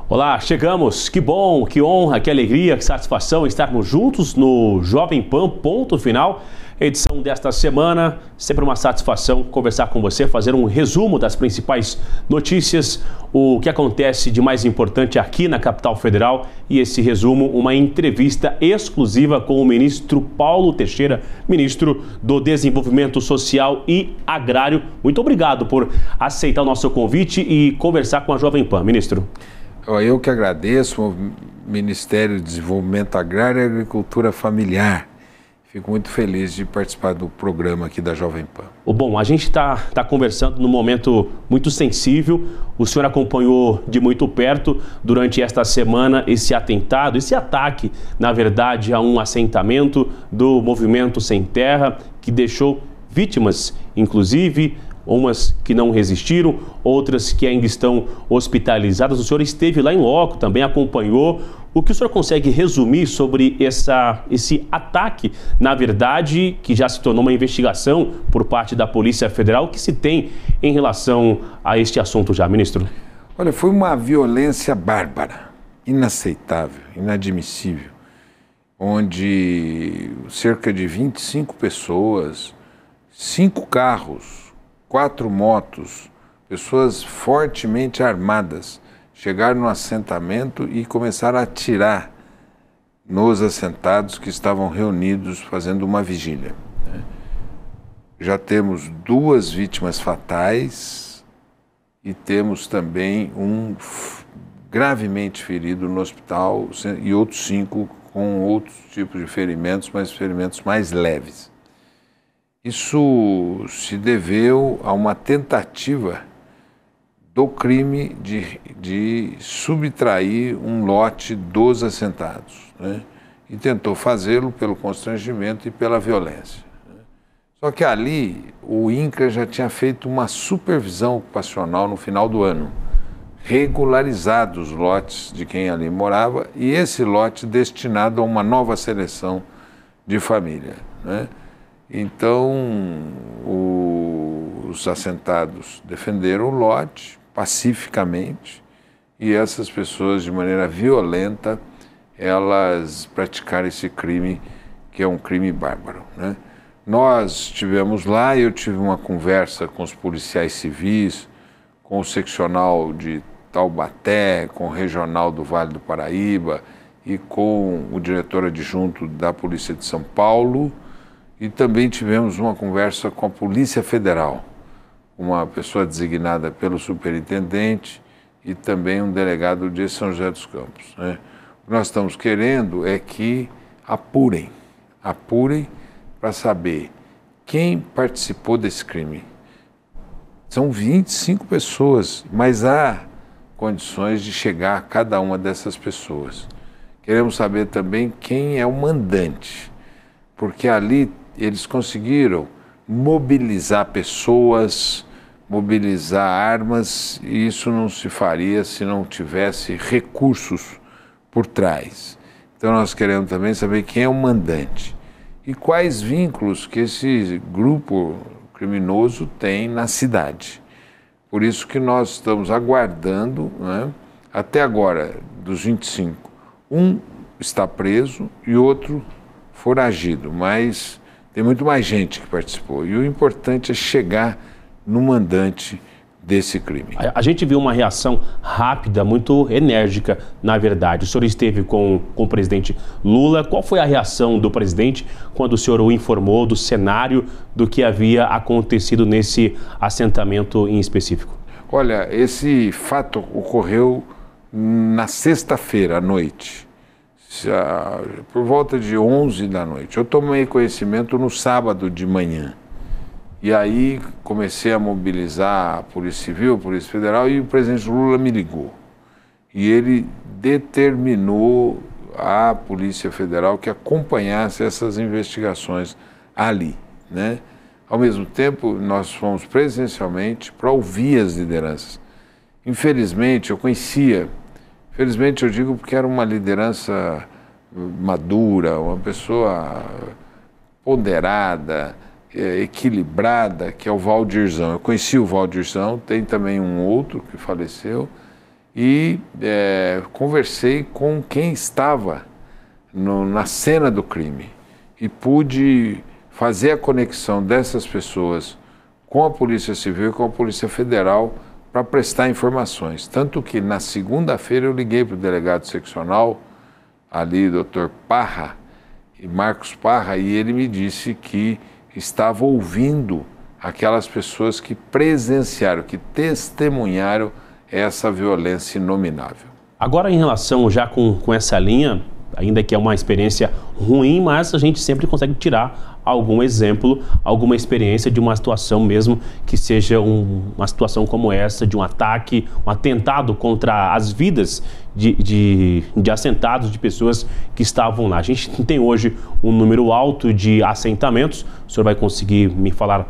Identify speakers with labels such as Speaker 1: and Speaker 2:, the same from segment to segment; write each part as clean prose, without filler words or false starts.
Speaker 1: Olá, chegamos. Que bom, que honra, que alegria, que satisfação estarmos juntos no Jovem Pan, ponto final. Edição desta semana, sempre uma satisfação conversar com você, fazer um resumo das principais notícias, o que acontece de mais importante aqui na capital federal e esse resumo, uma entrevista exclusiva com o ministro Paulo Teixeira, ministro do Desenvolvimento Social e Agrário. Muito obrigado por aceitar o nosso convite e conversar com a Jovem Pan, ministro.
Speaker 2: Eu que agradeço o Ministério do Desenvolvimento Agrário e Agricultura Familiar. Fico muito feliz de participar do programa aqui da Jovem Pan.
Speaker 1: Bom, a gente está conversando num momento muito sensível. O senhor acompanhou de muito perto durante esta semana esse atentado, esse ataque, na verdade, a um assentamento do Movimento Sem Terra, que deixou vítimas, inclusive umas que não resistiram, outras que ainda estão hospitalizadas. O senhor esteve lá em loco, também acompanhou. O que o senhor consegue resumir sobre esse ataque, na verdade, que já se tornou uma investigação por parte da Polícia Federal, que se tem em relação a este assunto já, ministro?
Speaker 2: Olha, foi uma violência bárbara, inaceitável, inadmissível, onde cerca de 25 pessoas, 5 carros, 4 motos, pessoas fortemente armadas, chegaram no assentamento e começaram a atirar nos assentados que estavam reunidos fazendo uma vigília. Já temos 2 vítimas fatais e temos também um gravemente ferido no hospital e outros 5 com outros tipos de ferimentos, mas ferimentos mais leves. Isso se deveu a uma tentativa do crime de subtrair um lote dos assentados, né? E tentou fazê-lo pelo constrangimento e pela violência. Só que ali o INCRA já tinha feito uma supervisão ocupacional no final do ano, regularizado os lotes de quem ali morava e esse lote destinado a uma nova seleção de família, né? Então, os assentados defenderam o lote pacificamente e essas pessoas, de maneira violenta, elas praticaram esse crime, que é um crime bárbaro, né? Nós estivemos lá, eu tive uma conversa com os policiais civis, com o seccional de Taubaté, com o regional do Vale do Paraíba e com o diretor adjunto da Polícia de São Paulo. E também tivemos uma conversa com a Polícia Federal, uma pessoa designada pelo superintendente e também um delegado de São José dos Campos, né? O que nós estamos querendo é que apurem para saber quem participou desse crime. São 25 pessoas, mas há condições de chegar a cada uma dessas pessoas. Queremos saber também quem é o mandante, porque ali eles conseguiram mobilizar pessoas, mobilizar armas, e isso não se faria se não tivesse recursos por trás. Então nós queremos também saber quem é o mandante e quais vínculos que esse grupo criminoso tem na cidade. Por isso que nós estamos aguardando, né? Até agora, dos 25, um está preso e outro foragido, mas tem muito mais gente que participou. E o importante é chegar no mandante desse crime.
Speaker 1: A gente viu uma reação rápida, muito enérgica, na verdade. O senhor esteve com o presidente Lula. Qual foi a reação do presidente quando o senhor o informou do cenário do que havia acontecido nesse assentamento em específico?
Speaker 2: Olha, esse fato ocorreu na sexta-feira à noite, por volta de 11 da noite. Eu tomei conhecimento no sábado de manhã. E aí comecei a mobilizar a Polícia Civil, a Polícia Federal, e o presidente Lula me ligou. E ele determinou à Polícia Federal que acompanhasse essas investigações ali, né? Ao mesmo tempo, nós fomos presencialmente para ouvir as lideranças. Infelizmente, eu conhecia. Infelizmente, eu digo porque era uma liderança madura, uma pessoa ponderada, equilibrada, que é o Valdirzão. Eu conheci o Valdirzão, tem também um outro que faleceu, e conversei com quem estava na cena do crime e pude fazer a conexão dessas pessoas com a Polícia Civil e com a Polícia Federal para prestar informações. Tanto que na segunda-feira eu liguei para o delegado seccional, ali, Dr. Parra, e Marcos Parra, e ele me disse que estava ouvindo aquelas pessoas que presenciaram, que testemunharam essa violência inominável.
Speaker 1: Agora, em relação já com essa linha, ainda que é uma experiência ruim, mas a gente sempre consegue tirar algum exemplo, alguma experiência de uma situação mesmo que seja uma situação como essa, de um ataque, um atentado contra as vidas de assentados, de pessoas que estavam lá. A gente tem hoje um número alto de assentamentos, o senhor vai conseguir me falar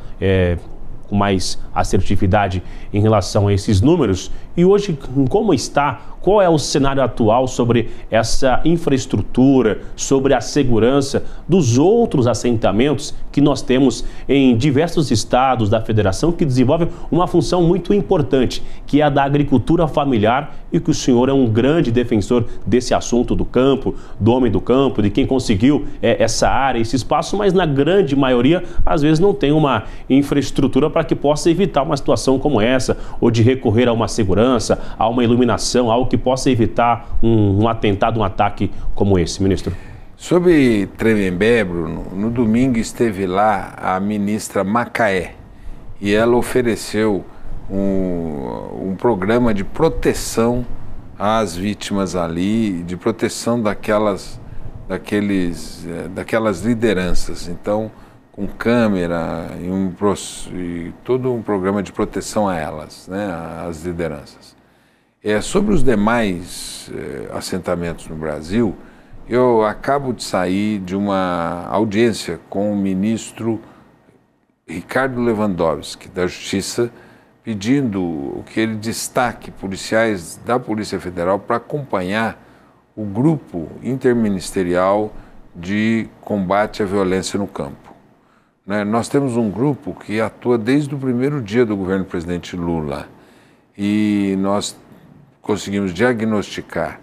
Speaker 1: com mais assertividade em relação a esses números. E hoje, como está? Qual é o cenário atual sobre essa infraestrutura, sobre a segurança dos outros assentamentos que nós temos em diversos estados da federação que desenvolvem uma função muito importante, que é a da agricultura familiar, e que o senhor é um grande defensor desse assunto do campo, do homem do campo, de quem conseguiu essa área, esse espaço, mas na grande maioria, às vezes, não tem uma infraestrutura para que possa evitar uma situação como essa, ou de recorrer a uma segurança, a uma iluminação, algo que possa evitar um atentado, um ataque como esse, ministro.
Speaker 2: Sobre Tremembé, Bruno, no domingo esteve lá a ministra Macaé e ela ofereceu um programa de proteção às vítimas ali, de proteção daquelas lideranças. Então, com câmera e todo um programa de proteção a elas, né, às lideranças. Sobre os demais assentamentos no Brasil, eu acabo de sair de uma audiência com o ministro Ricardo Lewandowski, da Justiça, pedindo que ele destaque policiais da Polícia Federal para acompanhar o grupo interministerial de combate à violência no campo. Nós temos um grupo que atua desde o primeiro dia do governo do presidente Lula e nós conseguimos diagnosticar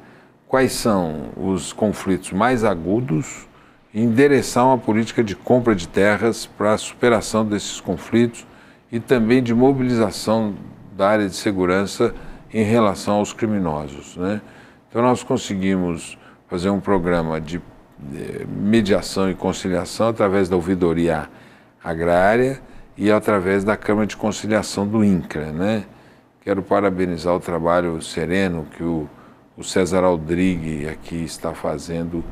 Speaker 2: quais são os conflitos mais agudos e endereçar uma política de compra de terras para a superação desses conflitos e também de mobilização da área de segurança em relação aos criminosos, né? Então nós conseguimos fazer um programa de mediação e conciliação através da ouvidoria agrária e através da Câmara de Conciliação do INCRA, né? Quero parabenizar o trabalho sereno que o César Aldrigue aqui está fazendo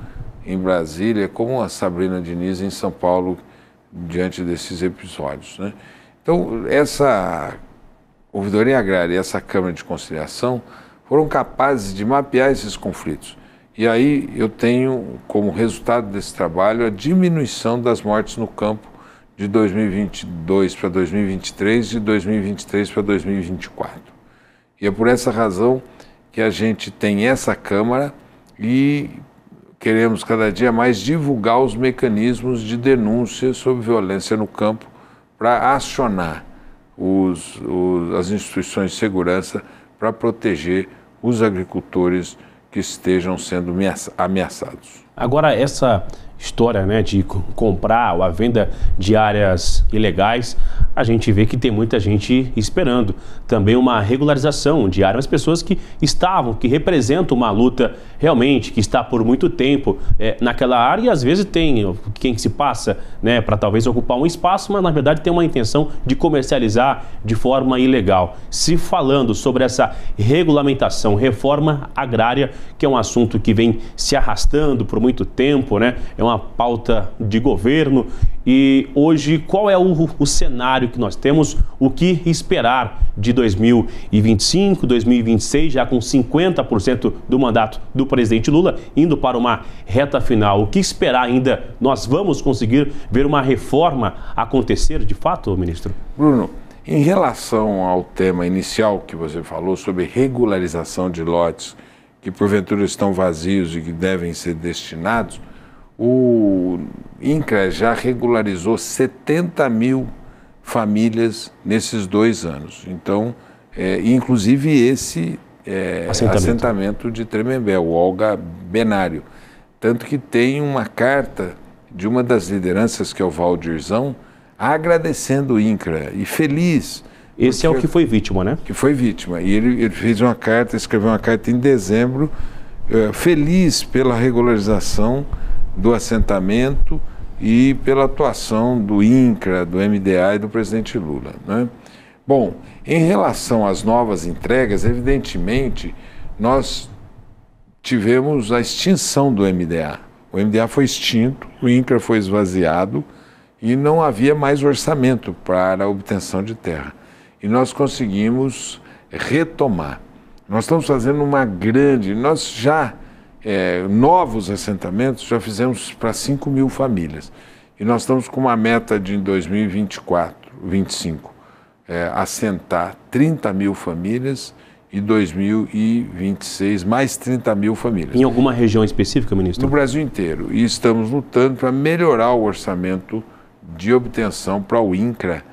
Speaker 2: em Brasília, como a Sabrina Diniz em São Paulo, diante desses episódios, né? Então, essa ouvidoria agrária e essa Câmara de Conciliação foram capazes de mapear esses conflitos. E aí eu tenho como resultado desse trabalho a diminuição das mortes no campo de 2022 para 2023, de 2023 para 2024. E é por essa razão que a gente tem essa Câmara e queremos cada dia mais divulgar os mecanismos de denúncia sobre violência no campo para acionar as instituições de segurança para proteger os agricultores que estejam sendo ameaçados.
Speaker 1: Agora, essa história, né, de comprar ou a venda de áreas ilegais, a gente vê que tem muita gente esperando também uma regularização de áreas, pessoas que que representam uma luta realmente, que está por muito tempo naquela área, e às vezes tem quem se passa, né, para talvez ocupar um espaço, mas na verdade tem uma intenção de comercializar de forma ilegal. Se falando sobre essa regulamentação, reforma agrária, que é um assunto que vem se arrastando por muito tempo, né, é uma pauta de governo. E hoje, qual é o cenário que nós temos, o que esperar de 2025, 2026, já com 50% do mandato do presidente Lula, indo para uma reta final? O que esperar ainda? Nós vamos conseguir ver uma reforma acontecer de fato, ministro?
Speaker 2: Bruno, em relação ao tema inicial que você falou sobre regularização de lotes que porventura estão vazios e que devem ser destinados, o INCRA já regularizou 70 mil famílias nesses 2 anos. Então, inclusive esse assentamento de Tremembé, o Olga Benário. Tanto que tem uma carta de uma das lideranças, que é o Valdirzão, agradecendo o INCRA e feliz.
Speaker 1: Esse é o que foi vítima, né?
Speaker 2: Que foi vítima. E ele fez uma carta, escreveu uma carta em dezembro, feliz pela regularização do assentamento e pela atuação do INCRA, do MDA e do presidente Lula, né? Bom, em relação às novas entregas, evidentemente, nós tivemos a extinção do MDA. O MDA foi extinto, o INCRA foi esvaziado e não havia mais orçamento para a obtenção de terra. E nós conseguimos retomar. Nós estamos fazendo nós já, novos assentamentos, já fizemos para 5 mil famílias. E nós estamos com uma meta de, em 2024, 2025, assentar 30 mil famílias e 2026 mais 30 mil famílias.
Speaker 1: Em alguma região específica, ministro?
Speaker 2: No Brasil inteiro. E estamos lutando para melhorar o orçamento de obtenção para o INCRA,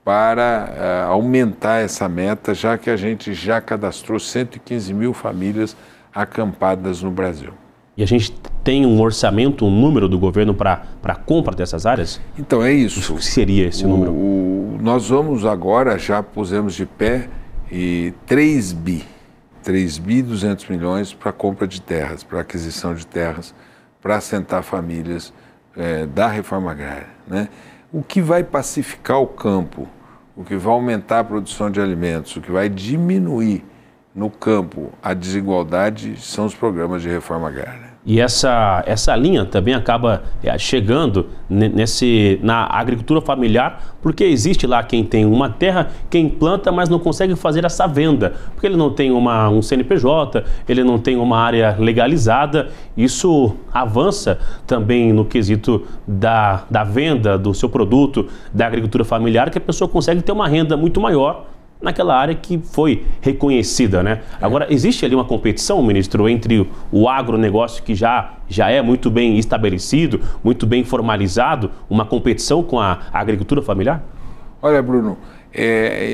Speaker 2: para aumentar essa meta, já que a gente já cadastrou 115 mil famílias acampadas no Brasil.
Speaker 1: E a gente tem um orçamento, um número do governo para a compra dessas áreas?
Speaker 2: Então é isso.
Speaker 1: O que seria esse número?
Speaker 2: Nós vamos agora, já pusemos de pé, 3 bi 200 milhões para compra de terras, para aquisição de terras, para assentar famílias da reforma agrária, né? O que vai pacificar o campo, o que vai aumentar a produção de alimentos, o que vai diminuir no campo a desigualdade são os programas de reforma agrária.
Speaker 1: E essa linha também acaba chegando na agricultura familiar, porque existe lá quem tem uma terra, quem planta, mas não consegue fazer essa venda, porque ele não tem um CNPJ, ele não tem uma área legalizada. Isso avança também no quesito da venda do seu produto, da agricultura familiar, que a pessoa consegue ter uma renda muito maior naquela área que foi reconhecida, né? Agora, existe ali uma competição, ministro, entre o agronegócio, que já é muito bem estabelecido, muito bem formalizado, uma competição com a agricultura familiar?
Speaker 2: Olha, Bruno,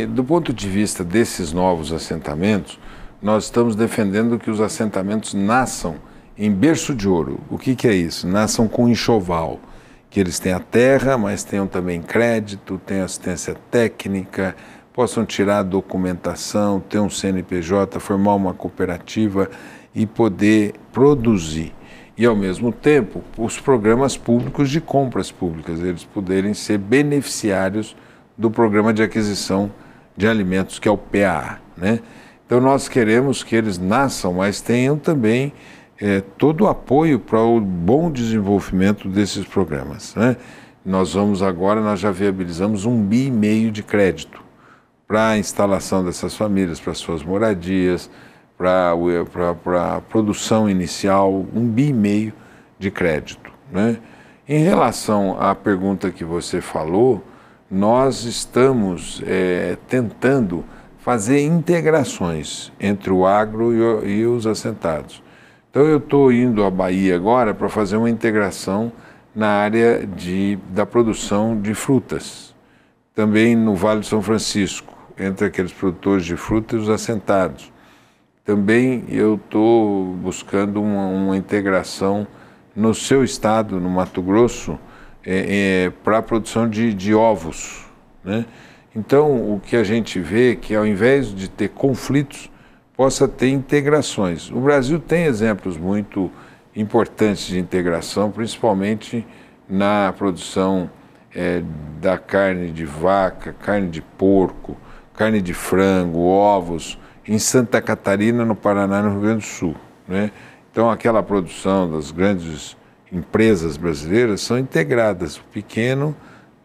Speaker 2: do ponto de vista desses novos assentamentos, nós estamos defendendo que os assentamentos nasçam em berço de ouro. O que é isso? Nasçam com enxoval, que eles tenham a terra, mas tenham também crédito, tenham assistência técnica, possam tirar a documentação, ter um CNPJ, formar uma cooperativa e poder produzir. E, ao mesmo tempo, os programas públicos de compras públicas, eles poderem ser beneficiários do programa de aquisição de alimentos, que é o PAA, né? Então, nós queremos que eles nasçam, mas tenham também todo o apoio para o bom desenvolvimento desses programas, né? Nós já viabilizamos 1,5 bi de crédito para a instalação dessas famílias, para suas moradias, para a produção inicial, 1,5 bi de crédito, né? Em relação à pergunta que você falou, nós estamos tentando fazer integrações entre o agro e os assentados. Então eu estou indo à Bahia agora para fazer uma integração na área da produção de frutas, também no Vale do São Francisco, entre aqueles produtores de frutas e os assentados. Também eu estou buscando uma integração no seu estado, no Mato Grosso, para a produção de ovos, né? Então, o que a gente vê é que, ao invés de ter conflitos, possa ter integrações. O Brasil tem exemplos muito importantes de integração, principalmente na produção da carne de vaca, carne de porco, carne de frango, ovos, em Santa Catarina, no Paraná e no Rio Grande do Sul, né? Então, aquela produção das grandes empresas brasileiras são integradas, o pequeno,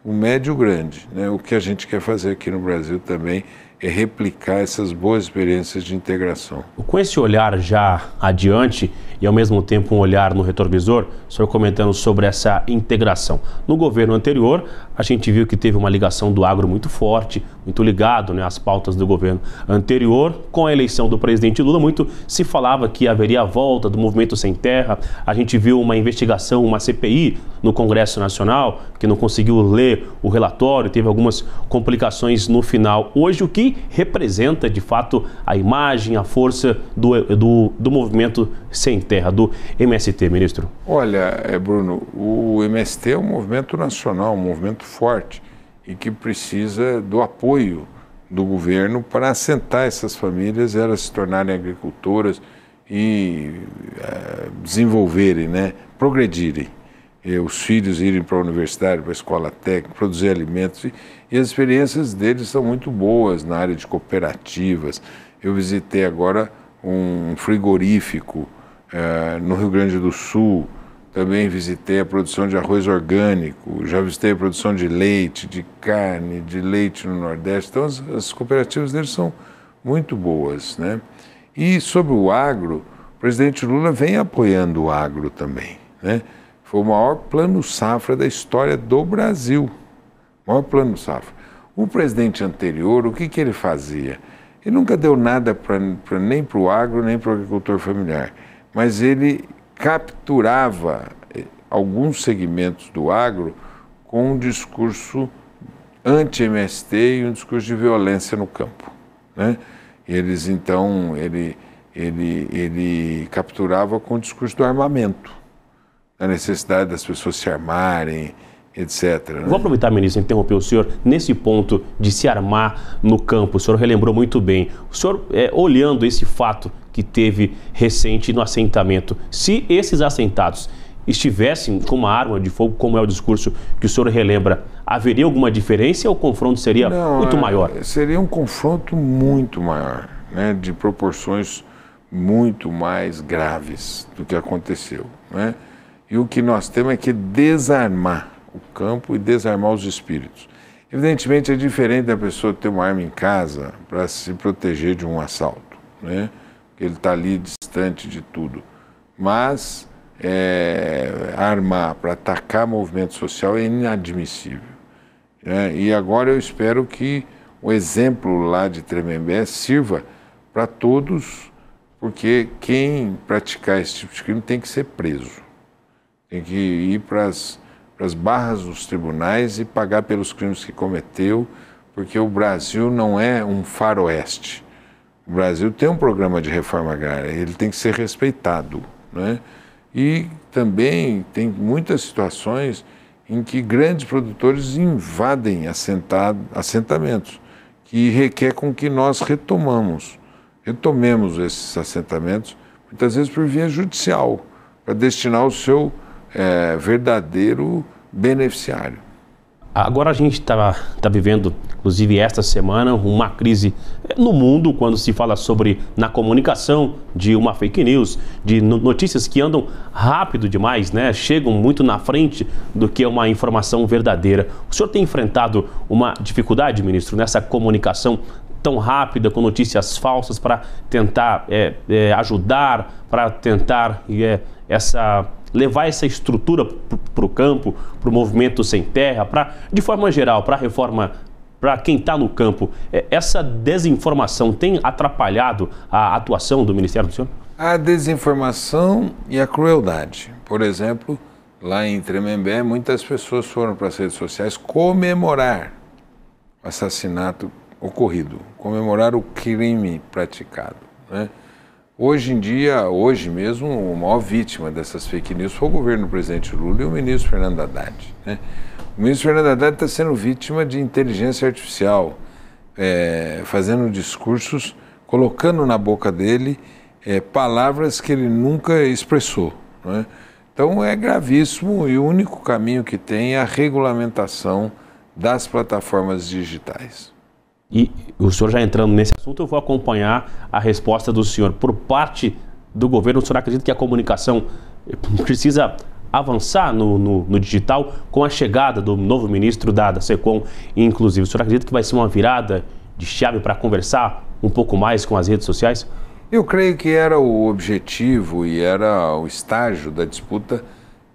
Speaker 2: o médio e o grande, né? O que a gente quer fazer aqui no Brasil também é replicar essas boas experiências de integração.
Speaker 1: Com esse olhar já adiante e ao mesmo tempo um olhar no retrovisor, o senhor comentando sobre essa integração. No governo anterior, a gente viu que teve uma ligação do agro muito forte, muito ligado, né, às pautas do governo anterior. Com a eleição do presidente Lula, muito se falava que haveria a volta do movimento sem terra. A gente viu uma investigação, uma CPI no Congresso Nacional, que não conseguiu ler o relatório, teve algumas complicações no final. Hoje, o que que representa de fato a imagem, a força do movimento Sem Terra, do MST, ministro?
Speaker 2: Olha, Bruno, o MST é um movimento nacional, um movimento forte e que precisa do apoio do governo para assentar essas famílias, elas se tornarem agricultoras e desenvolverem, né, progredirem. Os filhos irem para a universidade, para a escola técnica, produzir alimentos. E as experiências deles são muito boas na área de cooperativas. Eu visitei agora um frigorífico no Rio Grande do Sul, também visitei a produção de arroz orgânico, já visitei a produção de leite, de carne, de leite no Nordeste. Então as cooperativas deles são muito boas, né? E sobre o agro, o presidente Lula vem apoiando o agro também, né? Foi o maior plano safra da história do Brasil, o maior plano safra. O presidente anterior, o que ele fazia? Ele nunca deu nada nem para o agro, nem para o agricultor familiar, mas ele capturava alguns segmentos do agro com um discurso anti-MST e um discurso de violência no campo, né? Eles, então, ele capturava com o discurso do armamento, a necessidade das pessoas se armarem, etc. Né?
Speaker 1: Vou aproveitar, ministro, interromper o senhor nesse ponto de se armar no campo. O senhor relembrou muito bem. O senhor, olhando esse fato que teve recente no assentamento, se esses assentados estivessem com uma arma de fogo, como é o discurso que o senhor relembra, haveria alguma diferença ou o confronto seria muito maior?
Speaker 2: Seria um confronto muito maior, né, de proporções muito mais graves do que aconteceu, né? E o que nós temos é que desarmar o campo e desarmar os espíritos. Evidentemente é diferente da pessoa ter uma arma em casa para se proteger de um assalto, né? Ele está ali distante de tudo. Mas armar para atacar movimento social é inadmissível, né? E agora eu espero que o exemplo lá de Tremembé sirva para todos, porque quem praticar esse tipo de crime tem que ser preso. Tem que ir para as barras dos tribunais e pagar pelos crimes que cometeu, porque o Brasil não é um faroeste. O Brasil tem um programa de reforma agrária, ele tem que ser respeitado, né? E também tem muitas situações em que grandes produtores invadem assentamentos, que requer com que nós retomemos esses assentamentos, muitas vezes por via judicial, para destinar o seu verdadeiro beneficiário.
Speaker 1: Agora a gente está vivendo, inclusive esta semana, uma crise no mundo quando se fala sobre, na comunicação, de uma fake news, de notícias que andam rápido demais, né? Chegam muito na frente do que uma informação verdadeira. O senhor tem enfrentado uma dificuldade, ministro, nessa comunicação tão rápida, com notícias falsas, para tentar ajudar, para tentar levar essa estrutura para o campo, para o movimento Sem Terra, de forma geral, para a reforma, para quem está no campo? Essa desinformação tem atrapalhado a atuação do Ministério do senhor?
Speaker 2: A desinformação e a crueldade. Por exemplo, lá em Tremembé, muitas pessoas foram para as redes sociais comemorar o assassinato ocorrido, comemorar o crime praticado, né? Hoje em dia, hoje mesmo, a maior vítima dessas fake news foi o governo do presidente Lula e o ministro Fernando Haddad, né? O ministro Fernando Haddad está sendo vítima de inteligência artificial, fazendo discursos, colocando na boca dele palavras que ele nunca expressou, né? Então é gravíssimo e o único caminho que tem é a regulamentação das plataformas digitais.
Speaker 1: E o senhor já entrando nesse assunto, eu vou acompanhar a resposta do senhor. Por parte do governo, o senhor acredita que a comunicação precisa avançar no digital com a chegada do novo ministro da SECOM, inclusive? O senhor acredita que vai ser uma virada de chave para conversar um pouco mais com as redes sociais?
Speaker 2: Eu creio que era o objetivo e era o estágio da disputa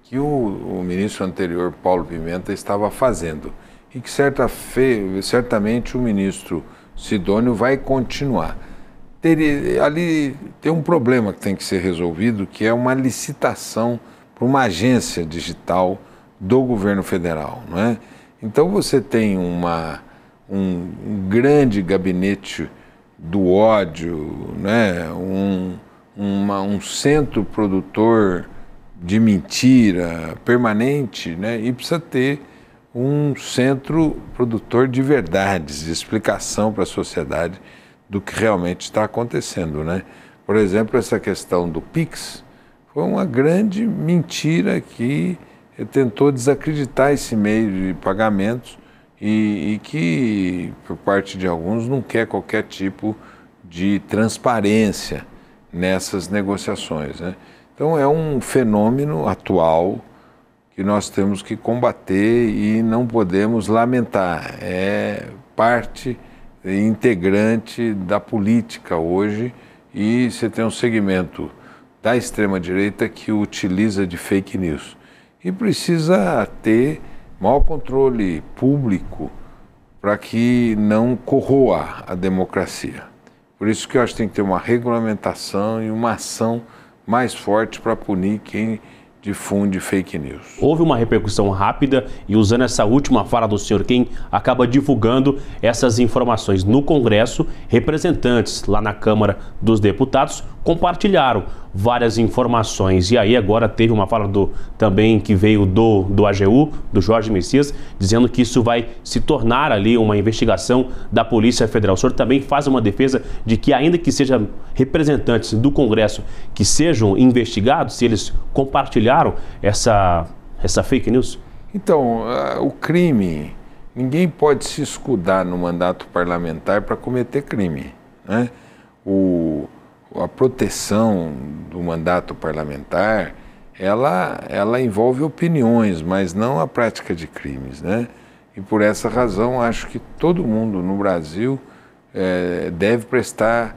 Speaker 2: que o ministro anterior, Paulo Pimenta, estava fazendo. E que certamente o ministro Sidônio vai continuar. Ali tem um problema que tem que ser resolvido, que é uma licitação para uma agência digital do governo federal, não é? Então você tem um grande gabinete do ódio, né? Um centro produtor de mentira permanente, né? E precisa ter um centro produtor de verdades, de explicação para a sociedade do que realmente está acontecendo, né? Por exemplo, essa questão do Pix foi uma grande mentira que tentou desacreditar esse meio de pagamentos e que, por parte de alguns, não quer qualquer tipo de transparência nessas negociações, né? Então é um fenômeno atual que nós temos que combater e não podemos lamentar. É parte integrante da política hoje e você tem um segmento da extrema-direita que utiliza de fake news. E precisa ter maior controle público para que não corroa a democracia. Por isso que eu acho que tem que ter uma regulamentação e uma ação mais forte para punir quem difunde fake news.
Speaker 1: Houve uma repercussão rápida e, usando essa última fala do senhor, quem acaba divulgando essas informações no Congresso, representantes lá na Câmara dos Deputados compartilharam várias informações. E aí agora teve uma fala também que veio do AGU, do Jorge Messias, dizendo que isso vai se tornar ali uma investigação da Polícia Federal. O senhor também faz uma defesa de que, ainda que sejam representantes do Congresso que sejam investigados, se eles compartilharam essa fake news?
Speaker 2: Então, o crime, ninguém pode se escudar no mandato parlamentar para cometer crime, né? A proteção do mandato parlamentar, ela envolve opiniões, mas não a prática de crimes, né? E por essa razão, acho que todo mundo no Brasil deve prestar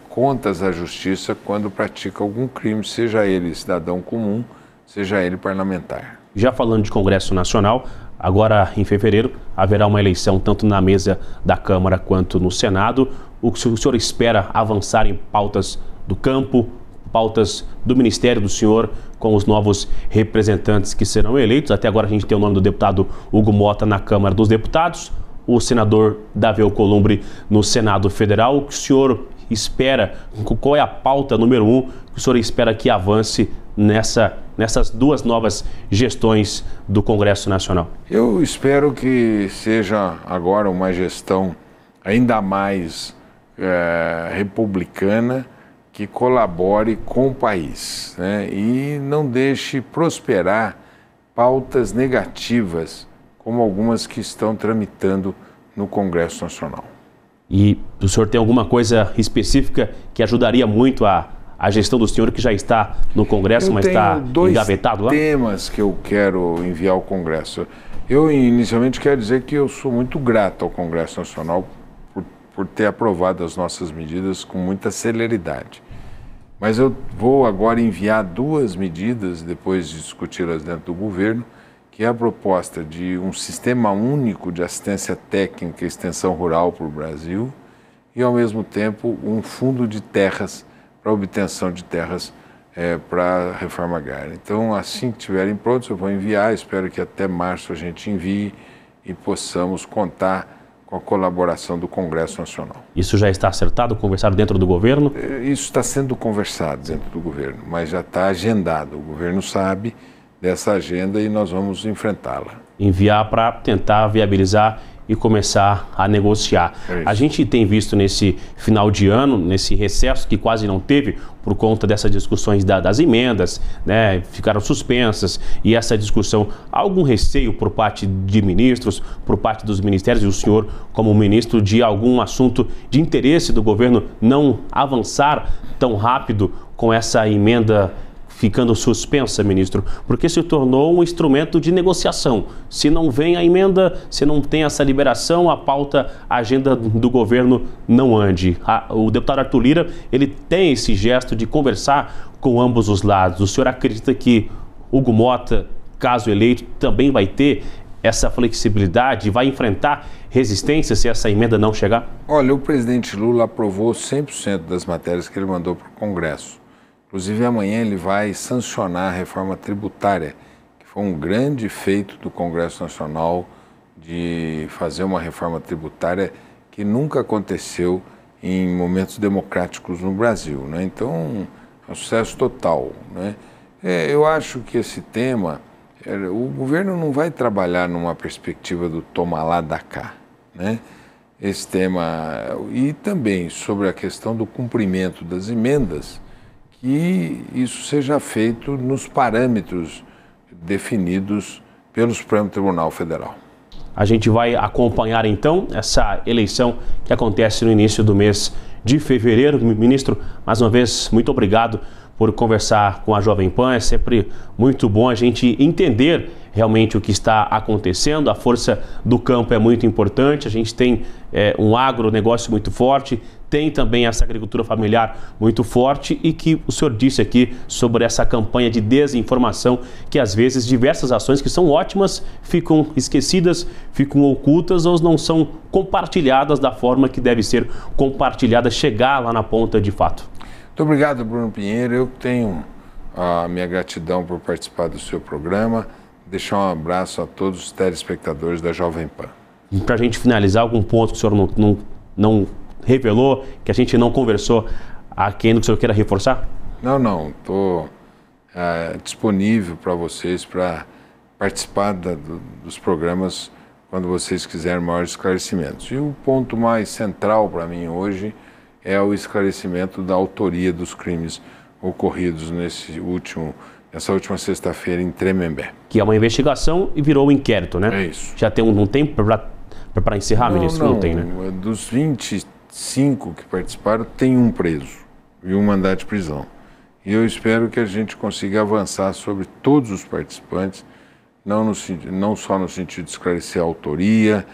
Speaker 2: contas à justiça quando pratica algum crime, seja ele cidadão comum, seja ele parlamentar.
Speaker 1: Já falando de Congresso Nacional, agora em fevereiro haverá uma eleição tanto na mesa da Câmara quanto no Senado. O que o senhor espera avançar em pautas do campo, pautas do Ministério do senhor, com os novos representantes que serão eleitos? Até agora a gente tem o nome do deputado Hugo Motta na Câmara dos Deputados, o senador Davi Alcolumbre no Senado Federal. O que o senhor espera, qual é a pauta número 1 que o senhor espera que avance nessas duas novas gestões do Congresso Nacional?
Speaker 2: Eu espero que seja agora uma gestão ainda mais republicana, que colabore com o país, né? E não deixe prosperar pautas negativas, como algumas que estão tramitando no Congresso Nacional.
Speaker 1: E o senhor tem alguma coisa específica que ajudaria muito a gestão do senhor, que já está no Congresso, mas está engavetado lá?
Speaker 2: Eu tenho 2 temas que eu quero enviar ao Congresso. Eu, inicialmente, quero dizer que eu sou muito grato ao Congresso Nacional por ter aprovado as nossas medidas com muita celeridade. Mas eu vou agora enviar 2 medidas, depois de discuti-las dentro do governo, que é a proposta de um sistema único de assistência técnica e extensão rural para o Brasil e, ao mesmo tempo, um fundo de terras para obtenção de terras para a reforma agrária. Então, assim que estiverem prontos, eu vou enviar, espero que até março a gente envie e possamos contar com a colaboração do Congresso Nacional.
Speaker 1: Isso já está acertado, conversado dentro do governo?
Speaker 2: Isso está sendo conversado dentro do governo, mas já está agendado. O governo sabe dessa agenda e nós vamos enfrentá-la.
Speaker 1: Enviar para tentar viabilizar e começar a negociar. A gente tem visto nesse final de ano, nesse recesso que quase não teve, por conta dessas discussões das emendas, né, ficaram suspensas, e essa discussão, há algum receio por parte de ministros, por parte dos ministérios, e o senhor como ministro, de algum assunto de interesse do governo não avançar tão rápido com essa emenda ficando suspensa, ministro, porque se tornou um instrumento de negociação. Se não vem a emenda, se não tem essa liberação, a pauta, a agenda do governo não ande. O deputado Arthur Lira, ele tem esse gesto de conversar com ambos os lados. O senhor acredita que Hugo Motta, caso eleito, também vai ter essa flexibilidade, vai enfrentar resistência se essa emenda não chegar?
Speaker 2: Olha, o presidente Lula aprovou 100% das matérias que ele mandou para o Congresso. Inclusive, amanhã ele vai sancionar a reforma tributária, que foi um grande feito do Congresso Nacional de fazer uma reforma tributária que nunca aconteceu em momentos democráticos no Brasil, né? Então, é um sucesso total, né? Eu acho que esse tema, o governo não vai trabalhar numa perspectiva do toma lá da cá, né? Esse tema, e também sobre a questão do cumprimento das emendas, que isso seja feito nos parâmetros definidos pelo Supremo Tribunal Federal.
Speaker 1: A gente vai acompanhar então essa eleição que acontece no início do mês de fevereiro. Ministro, mais uma vez, muito obrigado por conversar com a Jovem Pan. É sempre muito bom a gente entender realmente o que está acontecendo. A força do campo é muito importante, a gente tem um agronegócio muito forte, tem também essa agricultura familiar muito forte e que o senhor disse aqui sobre essa campanha de desinformação, que às vezes diversas ações que são ótimas ficam esquecidas, ficam ocultas ou não são compartilhadas da forma que deve ser compartilhada, chegar lá na ponta de fato.
Speaker 2: Muito obrigado, Bruno Pinheiro. Eu tenho a minha gratidão por participar do seu programa. Deixar um abraço a todos os telespectadores da Jovem Pan.
Speaker 1: Para a gente finalizar, algum ponto que o senhor não revelou, que a gente não conversou aqui ainda, que o senhor queira reforçar?
Speaker 2: Não. Estou disponível para vocês para participar dos programas quando vocês quiserem maiores esclarecimentos. E o ponto mais central para mim hoje é o esclarecimento da autoria dos crimes ocorridos nessa última sexta-feira em Tremembé.
Speaker 1: Que é uma investigação e virou um inquérito, né?
Speaker 2: É isso.
Speaker 1: Já tem um tempo para encerrar, ministro? Não tem, né?
Speaker 2: Dos 25 que participaram, tem um preso e um mandado de prisão. E eu espero que a gente consiga avançar sobre todos os participantes, não só no sentido de esclarecer a autoria,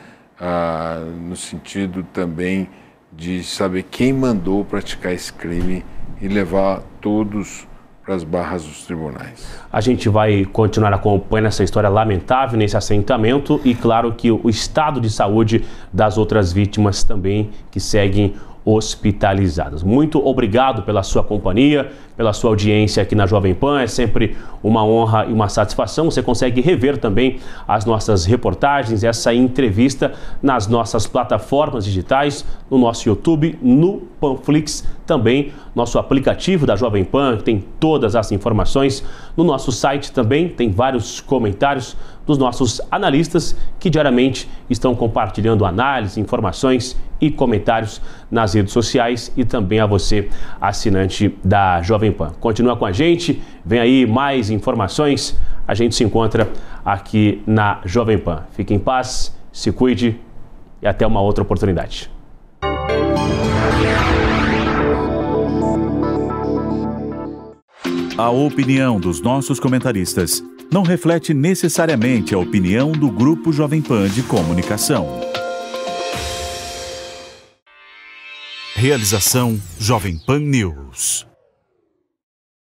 Speaker 2: no sentido também de saber quem mandou praticar esse crime e levar todos para as barras dos tribunais.
Speaker 1: A gente vai continuar acompanhando essa história lamentável nesse assentamento e claro que o estado de saúde das outras vítimas também que seguem hospitalizadas. Muito obrigado pela sua companhia, pela sua audiência aqui na Jovem Pan. É sempre uma honra e uma satisfação. Você consegue rever também as nossas reportagens, essa entrevista nas nossas plataformas digitais, no nosso YouTube, no Panflix, também nosso aplicativo da Jovem Pan, que tem todas as informações. No nosso site também tem vários comentários dos nossos analistas que diariamente estão compartilhando análises, informações e comentários nas redes sociais e também a você, assinante da Jovem Pan. Continua com a gente, vem aí mais informações, a gente se encontra aqui na Jovem Pan. Fique em paz, se cuide e até uma outra oportunidade.
Speaker 3: A opinião dos nossos comentaristas não reflete necessariamente a opinião do Grupo Jovem Pan de Comunicação. Realização Jovem Pan News.